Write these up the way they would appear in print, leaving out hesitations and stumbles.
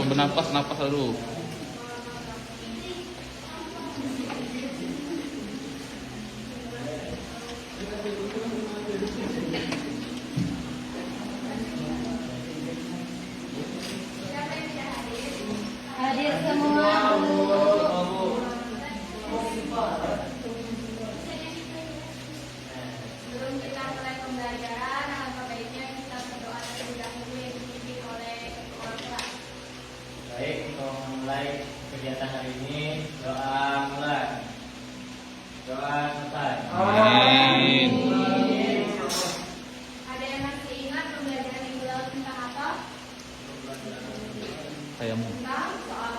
bernapas, napas dulu. Hadir semua. Sebelum kita mulai pembelajaran, alangkah baiknya kita berdoa terlebih dahulu yang dipimpin oleh ketua kelas. Baik, untuk memulai kegiatan hari ini, doa mulai. Doa selesai. Amin. Ada yang masih ingat pembelajaran minggu lalu tentang apa? Kayamu. Tentang soal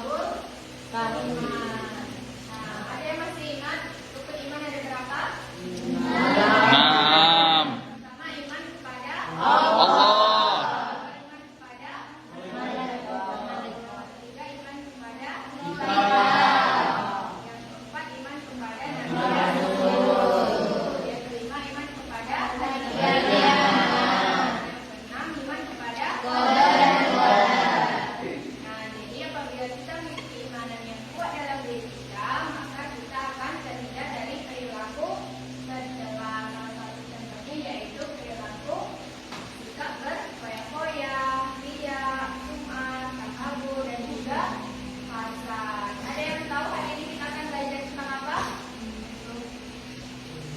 Kalimat. Nah, ada yang masih ingat rukun iman ada berapa? 6. Pertama, iman kepada Allah. iman kepada ketiga, iman kepada yang keempat, iman kepada yang kelima, iman kepada yang keenam, iman kepada Nah, jadi apabila kita memiliki keimanan yang kuat dalam diri kita, maka kita akan terhindar dari perilaku tercela. Salah satu contohnya yaitu perilaku sikap berfoya-foya, ria, sum'ah, takabur, dan juga hasad. Ada yang tahu hari ini kita akan belajar tentang apa?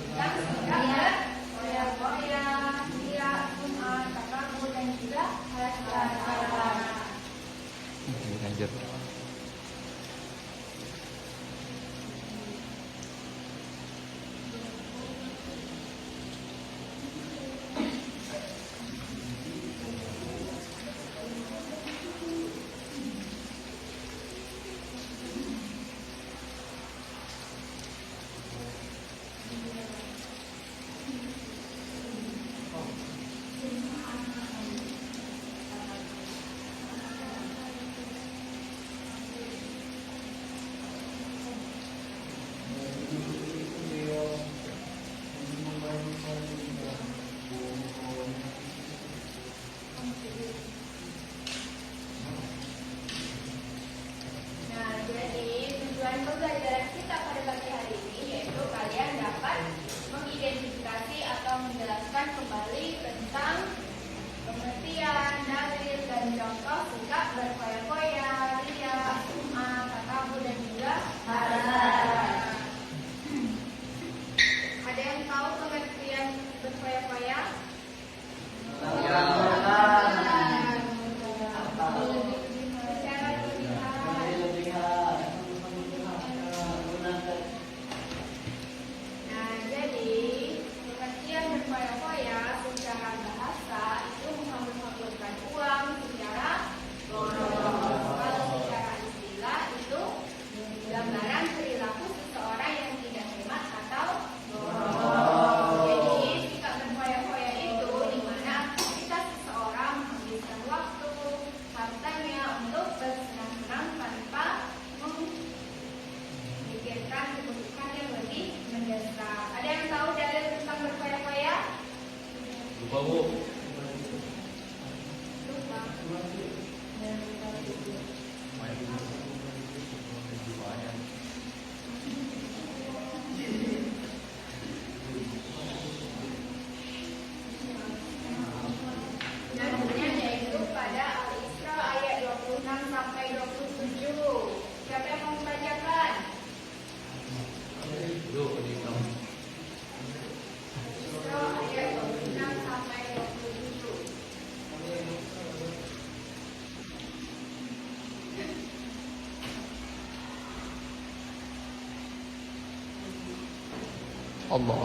Tentang sikap berfoya-foya, ria, sum'ah, takabur, dan juga hasad. Lanjut. Nah, jadi tujuan pembelajaran kita pada pagi hari ini yaitu kalian dapat mengidentifikasi atau menjelaskan kembali tentang pengertian, dalil, dan contoh sikap berfoya-foya, ria, sum'ah, takabur, dan juga hasad. Ada yang tahu pengertian berfoya-foya? Secara berlebihan. Nah, jadi pengertian berfoya-foya secara bahasa itu menghambur-hamburkan uang secara boros. Kalau secara istilah itu gambaran perilaku seseorang yang tidak hemat atau boros. Jadi sikap berfoya-foya itu di mana aktivitas seseorang menghabiskan waktu, hartanya untuk bersenang-senang tanpa memikirkan kebutuhan yang lebih mendesak. Ada yang tahu dalil tentang berfoya-foya? Lupa, Bu. Lupa. Dalilnya yaitu pada Al-Isra ayat 26 sampai 27. Siapa yang mau membacakan? Al-Isra ayat 26 sampai 27. Allah.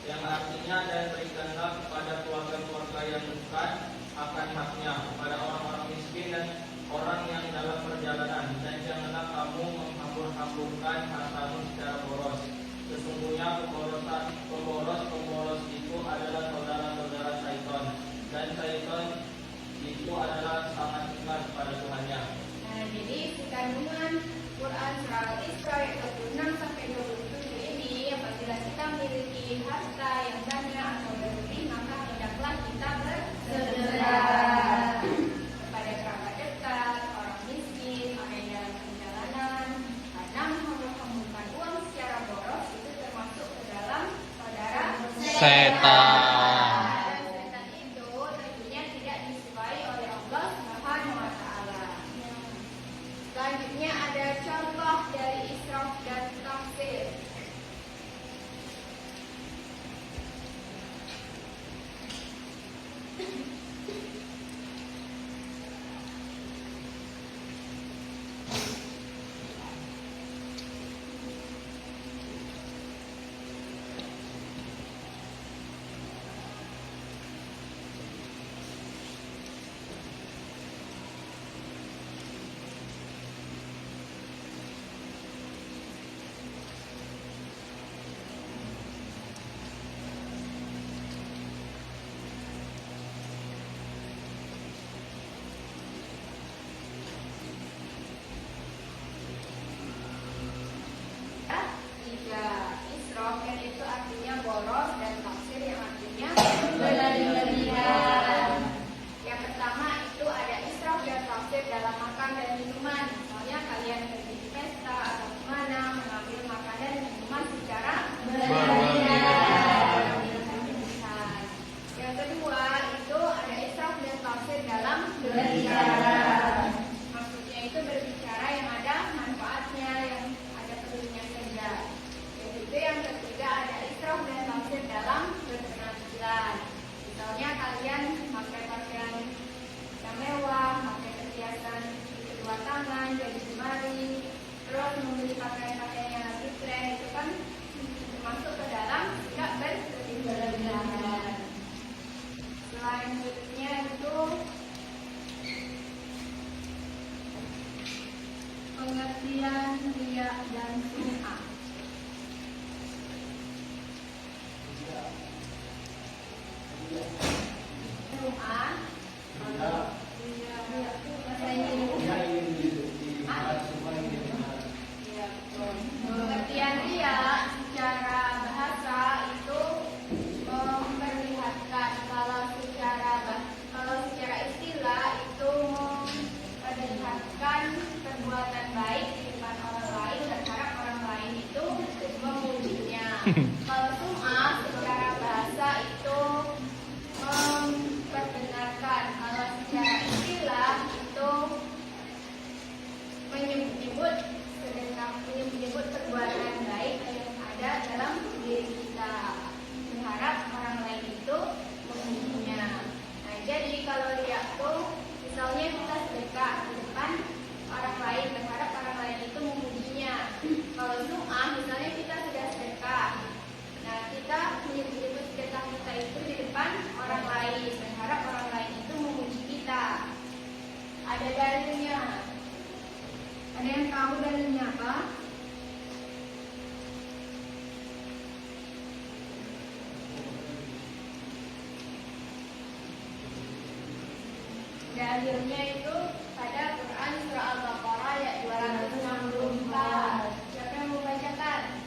Yang artinya dan berikanlah melakukan hartamu secara boros. Sesungguhnya pemboros itu adalah saudara-saudara syaitan, dan syaitan itu adalah sangat ingat pada Tuhannya. Nah, jadi kandungan Quran surah Al-Isra ayat 26 sampai 27 ini, apabila kita memiliki harta yang banyak atau berlebih, maka hendaklah kita bersedekah kepada kerabat dekat, orang miskin, orang yang dalam perjalanan, karena mengumpulkan uang secara boros itu termasuk ke dalam saudara Setan. Dan setan itu tentunya tidak disukai oleh Allah Subhanahu wa Ta'ala. Selanjutnya ada contoh dari israf dan taksir. Tiga, israf yang itu artinya boros, dan taksir yang artinya berlebihan. Yang pertama itu ada israf dan taksir dalam makan dan minuman. Misalnya kalian pergi di pesta atau kemana, mengambil makanan dan minuman secara berlebihan. Yang kedua itu ada israf dan taksir dalam berbicara. Maksudnya itu berbicara yang ada manfaatnya, yang ada perlunya saja. Yang ketiga ada israf dan taksir dalam berpenampilan. Misalnya kalian pakai pakaian yang mewah, pakai perhiasan di kedua tangan, jadi jemari, terus membeli pakaian-pakaian yang lebih keren, itu kan termasuk ke dalam tidak berlebihan. Selanjutnya itu pengertian riya dan sum'ah. Sum'ah bahasa Inggris. Pengertian riya secara bahasa itu memperlihatkan, kalau secara istilah itu memperlihatkan perbuatan baik di depan orang lain dan harap orang lain itu memujinya. Kalau sum'ah secara bahasa itu memperbenarkan, kalau secara istilah itu menyebut perbuatan baik yang ada dalam diri kita, berharap orang lain itu memujinya. Nah, jadi kalau riya itu misalnya kita sedekah di depan orang lain, berharap orang lain itu memujinya. Kalau sum'ah misalnya kita sudah sedekah, nah kita menyebut sedekah kita itu di depan orang lain, berharap orang lain itu memuji kita. Ada dalilnya. Ada yang tahu dalilnya apa? Dalilnya itu pada Quran surah Al-Baqarah ayat 264. Siapa yang mau bacakan?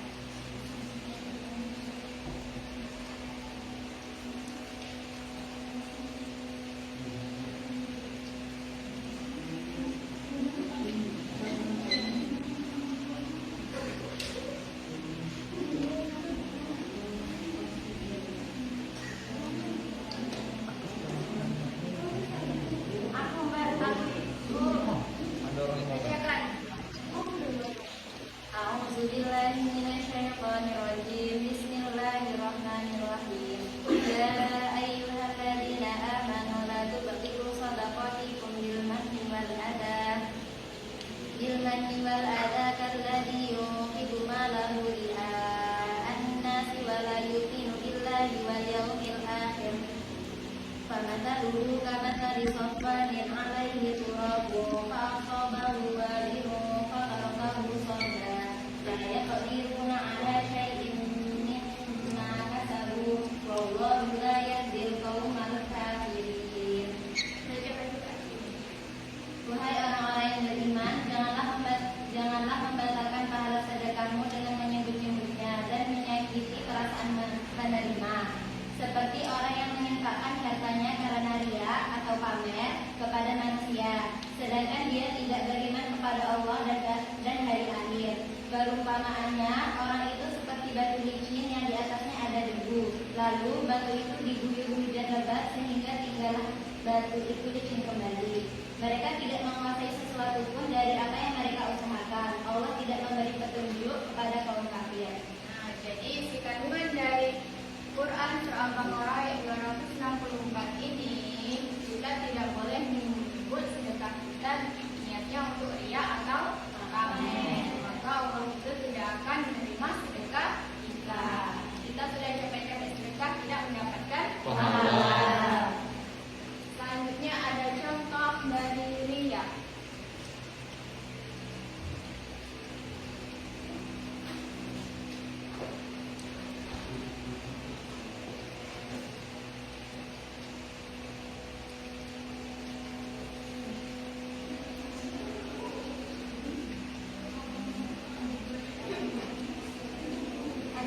Bismillahirrahmanirrahim. Ya ayyuhalladzina amanu la tubtilu shadaqatikum bil manni wal adha kalladzi yunfiqu malahu ria'an nasi wa la yu'minu billahi wal yawmil akhir. Famathaluhu kamathali safwanin 'alaihi turabun fa asabahu wabilun fa arqahu sadra. Perumpamaannya, orang itu seperti batu licin yang di atasnya ada debu. Lalu batu itu diguyur hujan lebat sehingga tinggallah batu itu licin kembali. Mereka tidak menguasai sesuatu pun dari apa yang mereka usahakan. Allah tidak memberi petunjuk kepada kaum kafir. Nah, jadi isi kandungan dari Quran surah Al-Baqarah ayat 264 ini, kita tidak boleh menyebut sedekah kita niatnya untuk riya atau pamer. Maka Allah itu tidak akan menerima sedekah kita. Kita sudah capek-capek sedekah tidak mendapatkan pahala. Selanjutnya ada contoh dari riya.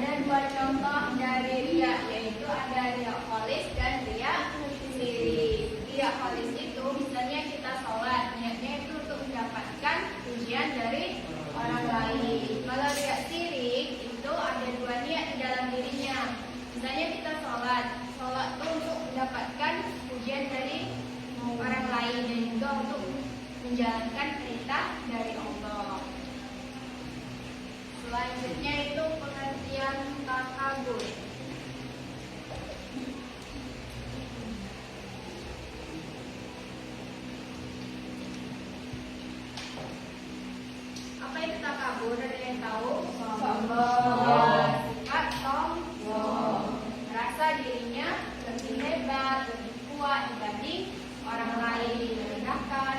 Ada dua contoh dari riya, yaitu ada riya kholis dan riya syirik. Riya kholis itu misalnya kita sholat, niatnya itu untuk mendapatkan pujian dari orang lain. Kalau riya syirik itu ada dua niat di dalam dirinya. Misalnya kita sholat itu untuk mendapatkan pujian dari orang lain dan juga untuk menjalankan perintah dari Allah. Selanjutnya itu pengertian takabur. Apa itu takabur? Ada yang tahu? Sombong. Sifat sombong. Merasa dirinya lebih hebat, lebih kuat dibanding orang lain, merendahkan,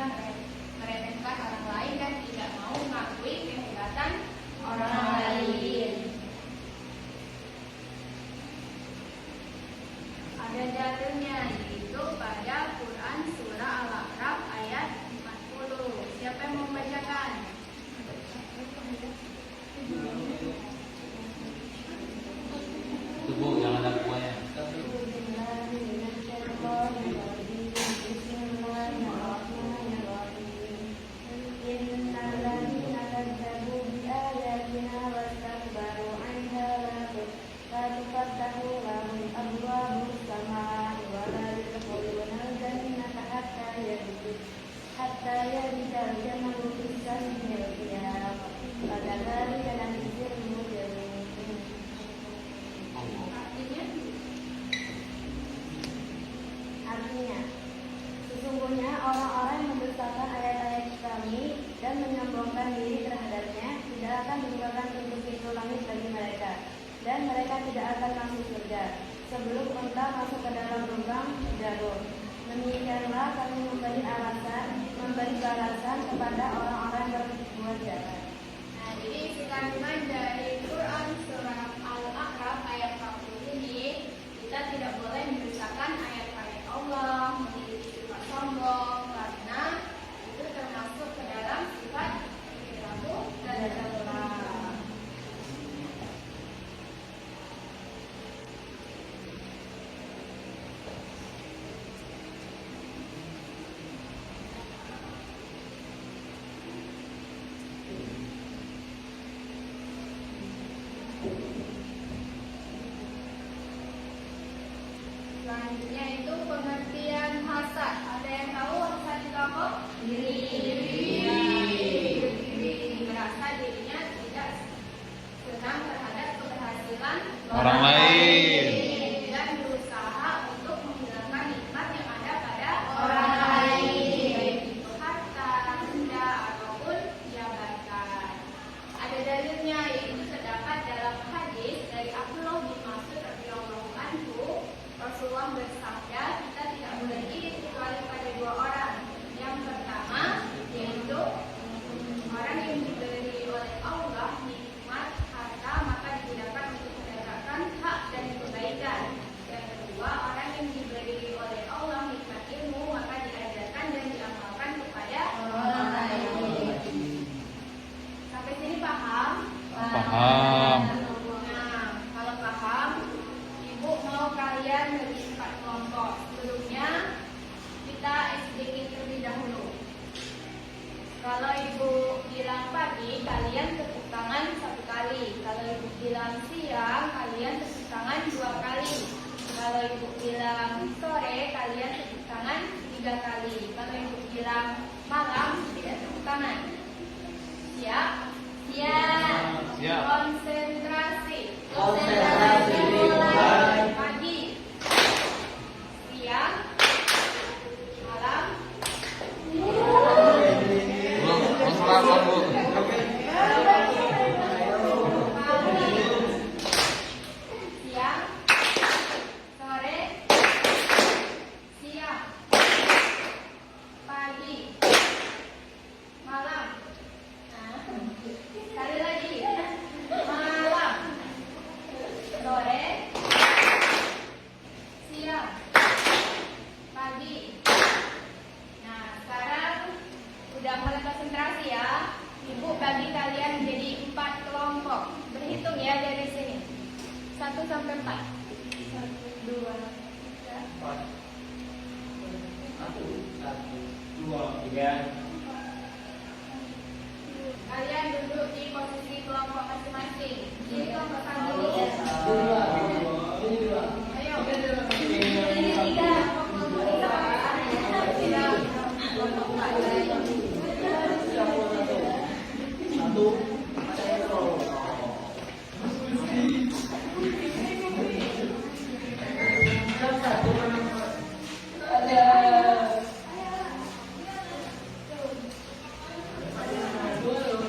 meremehkan orang lain dan tidak mau mengakui kehebatan orang lain. Ada dalilnya, yaitu pada Quran surah Al-A'raf ayat 40. Siapa yang mau membacakan? Tubuh yang ada kuahnya. Artinya, sesungguhnya orang-orang yang mendustakan ayat-ayat Kami dan menyombongkan diri terhadapnya tidak akan dibukakan pintu-pintu langit bagi mereka, dan mereka tidak akan masuk surga sebelum unta masuk ke dalam lubang jarum. Demikianlah kami memberi balasan kepada orang-orang yang berbuat jahat. Nah, jadi isi kandungan dari Quran surah Al-A'raf ayat 40 ini, kita tidak boleh mendustakan ayat-ayat Allah, memiliki sifat sombong, karena itu termasuk ke dalam sifat perilaku dan tercela. Selanjutnya itu pengertian hasad. Ada yang tahu hasad itu apa? Iri. Merasa dirinya tidak senang terhadap keberhasilan Orang lain. dan berusaha untuk menghilangkan nikmat yang ada pada orang lain, baik itu harta, benda ataupun jabatan. Ada dalilnya, yaitu terdapat dalam hadis dari Abdullah bin Mas'ud radhiyallahu anhu. Rasulullah bersabda, kita tidak boleh iri kecuali pada dua orang. Yang pertama, yaitu orang yang diberi oleh Allah nikmat harta, maka digunakan untuk menegakkan hak dan kebaikan. Yang kedua, orang yang diberi oleh Allah nikmat ilmu, maka diajarkan dan diamalkan kepada orang lain. Sampai sini paham? Paham. Nah, kalau paham, Ibu mau kalian bagi 4 kelompok. Sebelumnya kita sedikit terlebih dahulu. Kalau Ibu bilang pagi, kalian tepuk tangan bilang siang, kalian tepuk tangan 2 kali. Kalau ibu bilang sore, kalian tepuk tangan 3 kali. Kalau ibu bilang malam, tidak tepuk tangan. Siap? Siap. Siap. Konsentrasi. Konsentrasi dimulai. Pagi, siang, malam. Belum salah Bu. Siang, sore, siang, pagi, malam. Nah, sekali lagi, malam, sore, siang, pagi. Nah, sekarang udah mulai konsentrasi ya. Ibu bagi kalian menjadi 4 kelompok. Berhitung ya dari sini. 1 sampai 4. 1, 2, 3, 2, 3. Kalian duduk di posisi kelompok masing-masing. Ini kelompok satu. Ayo. Ini 3. Kelompok 4.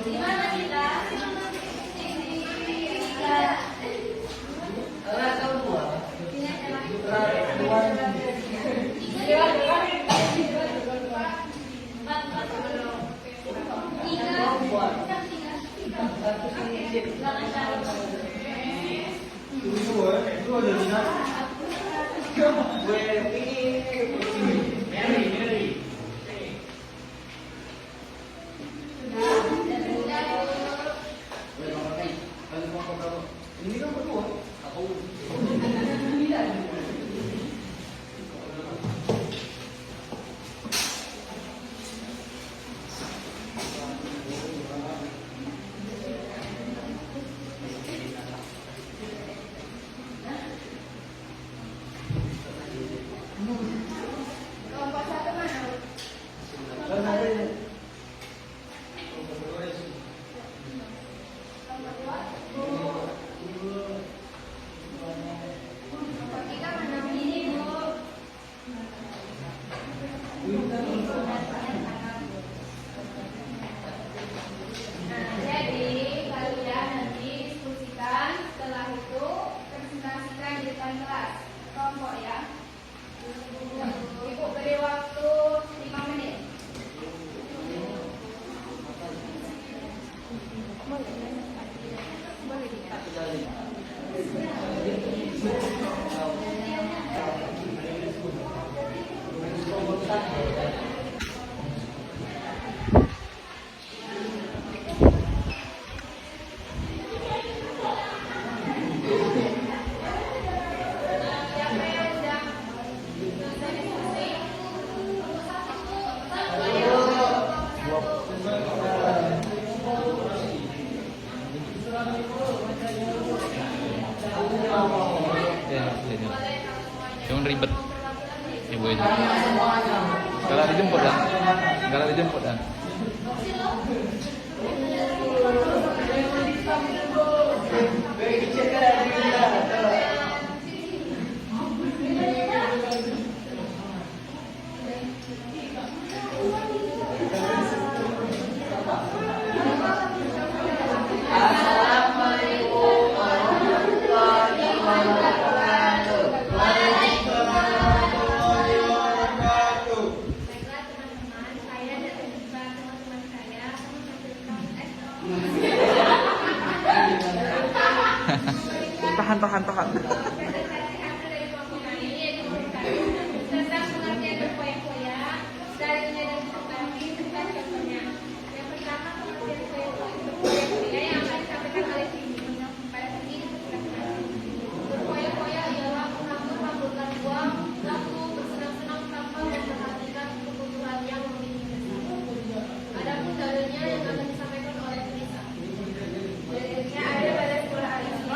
Gimana kita? Ini kan berdua. Aku Kelompok 1 mana? Kelompok 3 mana? Ini Bu. Nah, jadi kalian nanti diskusikan, setelah itu presentasikan di depan kelas. Kelompok ya. Ibu beri waktu 5 menit. Siapa yang sudah selesai diskusi? Ya. Jangan ribet. Ibu aja. Kalau dijemput kan? Kalau dijemput kan? Baiklah teman-teman, saya dan juga teman-teman saya Tahan. tentang pengertian berfoya-foya dalilnya dan bukti serta contohnya. Yang pertama, pengertian berfoya-foya yang akan disampaikan oleh Cindy pada segi berfoya-foya ialah menghambur-hamburkan uang lalu bersenang-senang tanpa memperhatikan kebutuhan yang memiliki dasar. Adapun dalilnya yang akan disampaikan oleh Teresa. Dalilnya ada pada surah Al-Isra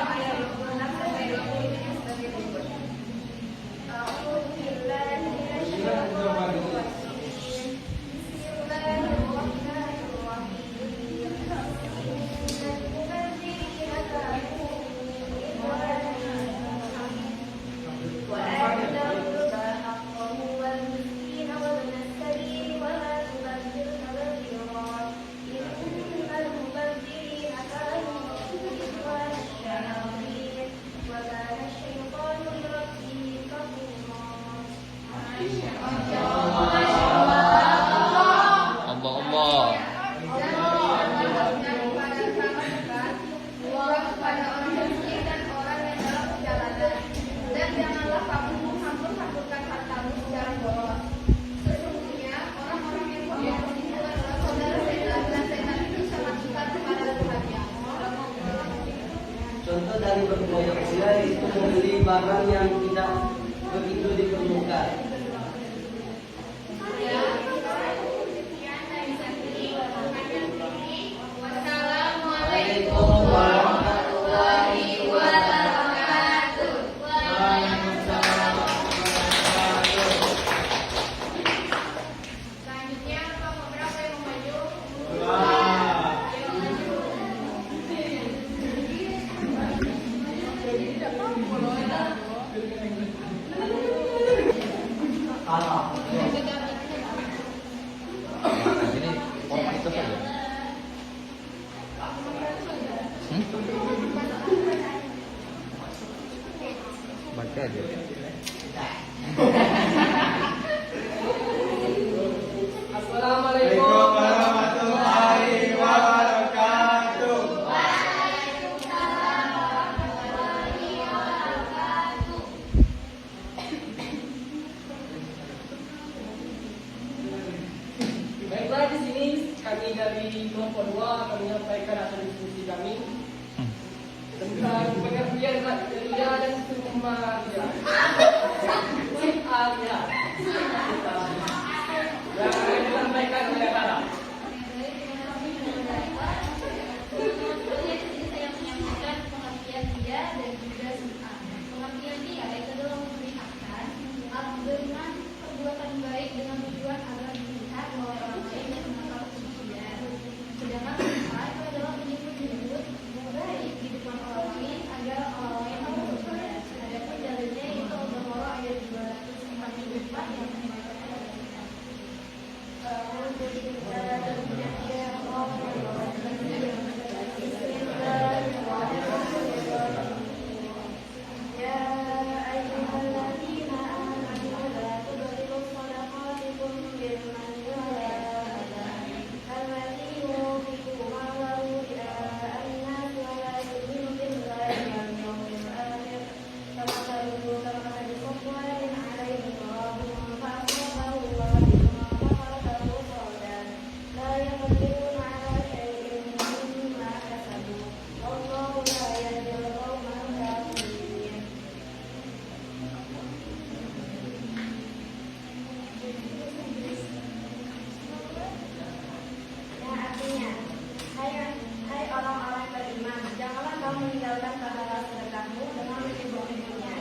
Contoh dari berfoya-foya itu membeli barang yang tidak begitu diperlukan. Wassalamualaikum warahmatullahi wabarakatuh. Selanjutnya kelompok berapa yang mau maju? Ini formalitas saja. Baca aja. Assalamualaikum warahmatullahi wabarakatuh. Baiklah, di sini kami dari kelompok 2 akan menyampaikan hasil diskusi kami tentang pengertian bakteria dan sumaria. Yang akan disampaikan oleh Hara. Saya menyampaikan pengertian dia dan juga sunnah. Pengertian dia itu adalah memberitakan dengan perbuatan baik dengan tujuan agar dilihat oleh orang lain dan menangkap kebencian. Sedangkan sunnah itu adalah menyebut-nyebut baik di depan orang lain agar orang lain tahu kebencian. Adapun dalilnya itu Al-Baqarah ayat 244 yang menyampaikan adalah kita. Hai orang-orang beriman, janganlah kamu meninggalkan pahala sedekahmu dengan menyebut-nyebutnya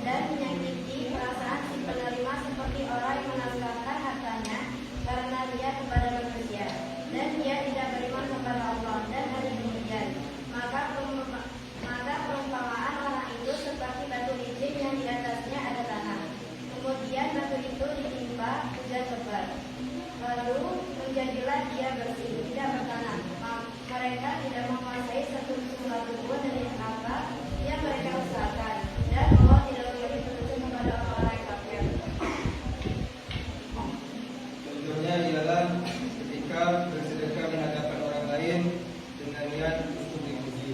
dan menyakiti perasaan si penerima seperti orang yang menafkahkan hartanya karena dia kepada manusia dan dia tidak beriman kepada Allah dan hari kemudian. Maka perumpamaan orang itu seperti batu licin yang di atasnya ada tanah. Kemudian batu itu ditimpa hujan lebat. Lalu menjadilah dia bersih, tidak bertanah. Mereka tidak menguasai satu suatu pun dari apa yang mereka usahakan, dan Allah tidak memberi petunjuk kepada orang-orang yang kafir. Contohnya ialah ketika bersedekah di hadapan orang lain dengan niat untuk dipuji.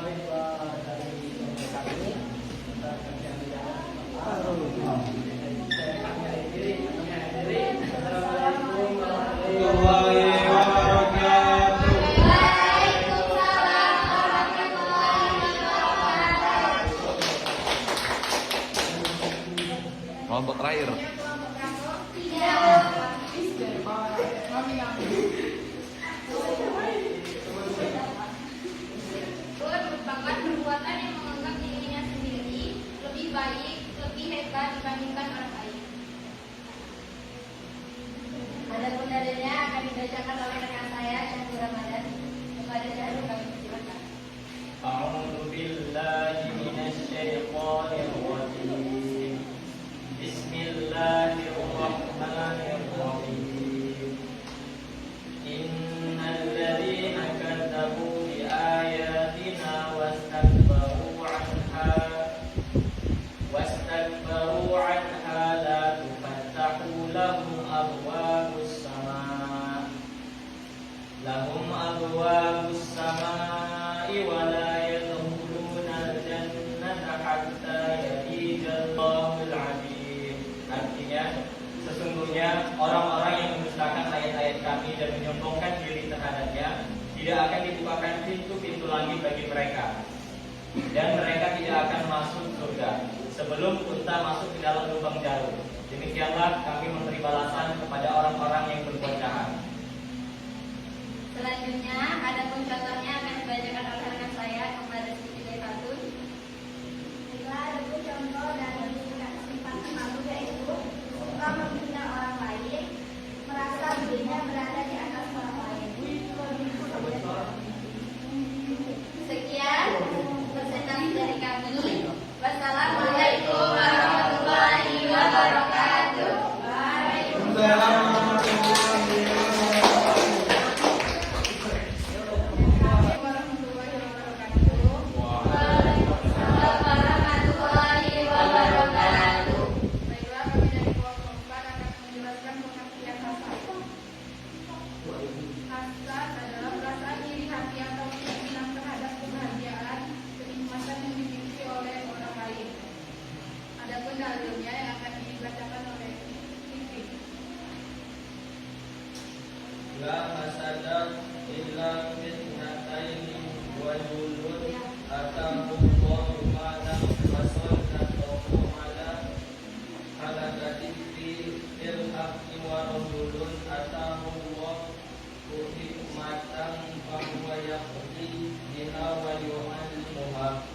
Baiklah, dari kelompok kami kita akan menyampaikan. Assalamualaikum warahmatullahi wabarakatuh. Kelompok terakhir. Merupakan perbuatan yang menganggap dirinya sendiri lebih baik, lebih hebat dibandingkan orang lain. Adapun dalilnya akan dibacakan oleh rekan saya Syahrul Ramadan. Kepada Syahrul kami persilakan. A'udzu billahi minasy syaithanir rajim. Bismillahirrahmanirrahim. Innal ladzina kadzabu bi ayatina wastakbaru anha la tufattahu lahum abwabus samaa'i wa la yadkhuluna al-jannata hatta yalijallahul 'alim. Artinya, sesungguhnya orang-orang yang mendustakan ayat-ayat kami dan menyombongkan diri terhadapnya tidak akan dibukakan pintu-pintu bagi mereka, dan mereka tidak akan masuk surga sebelum unta masuk ke dalam lubang jarum. Demikianlah kami memberi balasan kepada orang-orang yang berbuat jahat. Selanjutnya, ada pun contohnya akan dibacakan oleh rekan saya kepada Siti Daifatun. Ada pun contoh dari sifat malu yaitu suka menghina orang lain, merasa dirinya berada di atas orang lain. Sekian presentasi dari kami. Wassalamualaikum warahmatullahi wabarakatuh. Warahmatullahi wabarakatuh. Baiklah, kami dari kelompok 4 akan menjelaskan pengertian hasad. Hasad adalah perasaan iri hati atau keinginan terhadap kebahagiaan, kenikmatan yang dimiliki oleh orang lain. Adapun dalilnya yang akan dibacakan oleh Siti. La hasada illa fitnataini wa julun atahullahu ma'lam wasol natohu ma'lam halakati fil haqqi wa rajulun atahullahu hikmatan fahuwa yaqdi biha wa yu'allimuha.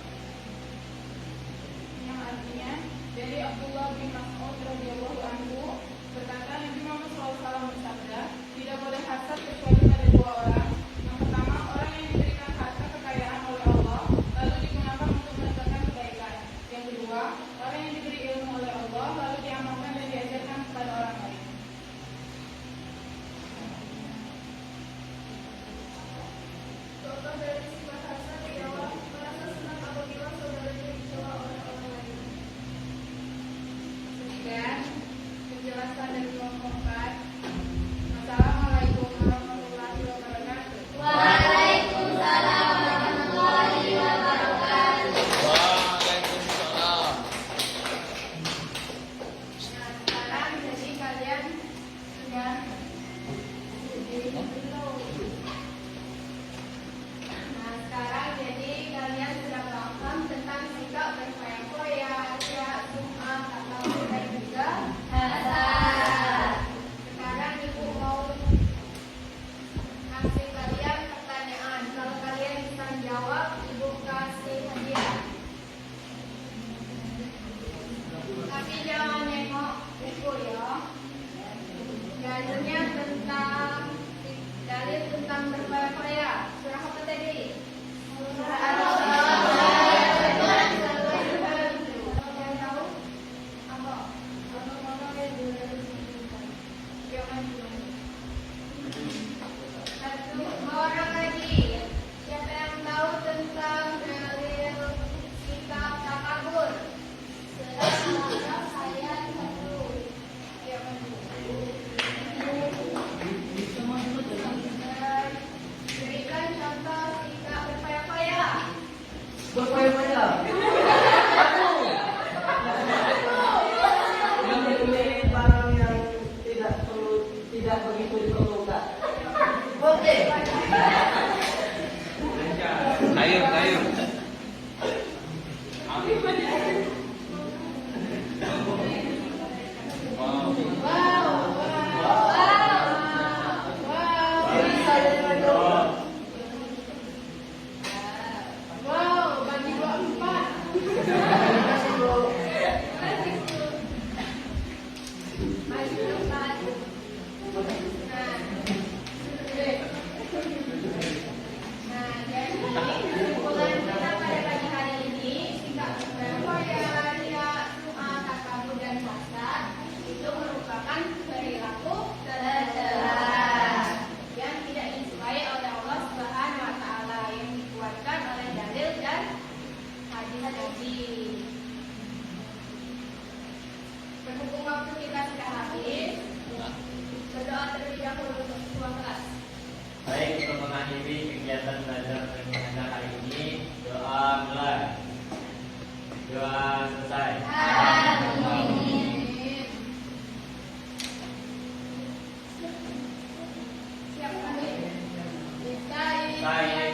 Yang artinya dari Abdullah bin Mas'ud radhiyallahu anhu berkata, Nabi Muhammad SAW bersabda, tidak boleh hasad kecuali pada dua orang. Yang pertama, orang yang diberikan harta kekayaan oleh Allah lalu digunakan untuk menegakkan kebaikan. Yang kedua, orang yang diberi ilmu oleh Allah lalu diamalkan dan diajarkan kepada orang lain. Contoh dari sifat hasad ialah merasa senang apabila saudaranya dicela oleh orang lain. Sekian penjelasan dari kelompok 4. Assalamualaikum warahmatullahi wabarakatuh. Waalaikumsalam warahmatullahi wabarakatuh. Waalaikumsalam. Nah, sekarang jadi kalian sudah Nah, sekarang jadi kalian sudah paham tentang sikap berfoya-foya, syiar, sum'ah, takabur, dan juga Hasad. sekarang ibu mau kasih kalian pertanyaan. Kalau kalian bisa menjawab, ibu kasih hadiah. Tapi jangan nengok buku ya. Dalilnya dalil tentang berfoya-foya. Surah apa tadi? Surah Yang tahu? Apa? Satu orang lagi. Siapa yang tahu tentang dalil sikap takabur? Silakan saya satu. Yang berikan contoh sikap berfoya-foya. Berfoya-foya. Memilih barang yang tidak begitu diperlukan. Oke. Sayur. Wow, bagi 24. Bagi 24. Nah, jadi kesimpulan kita pada pagi hari ini, sikap berfoya, riya, sum'ah, takabur, dan hasad itu merupakan perilaku tercela yang tidak disukai oleh Allah Subhanahu wa taala, yang dikuatkan oleh dalil dan hadis Nabi. Berhubung waktu kita sudah habis, berdoa terlebih dahulu untuk ketua kelas. Baik, untuk mengakhiri kegiatan belajar dan mengajar hari ini, doa mulai. Doa selesai. Amin. Siap kami. Saya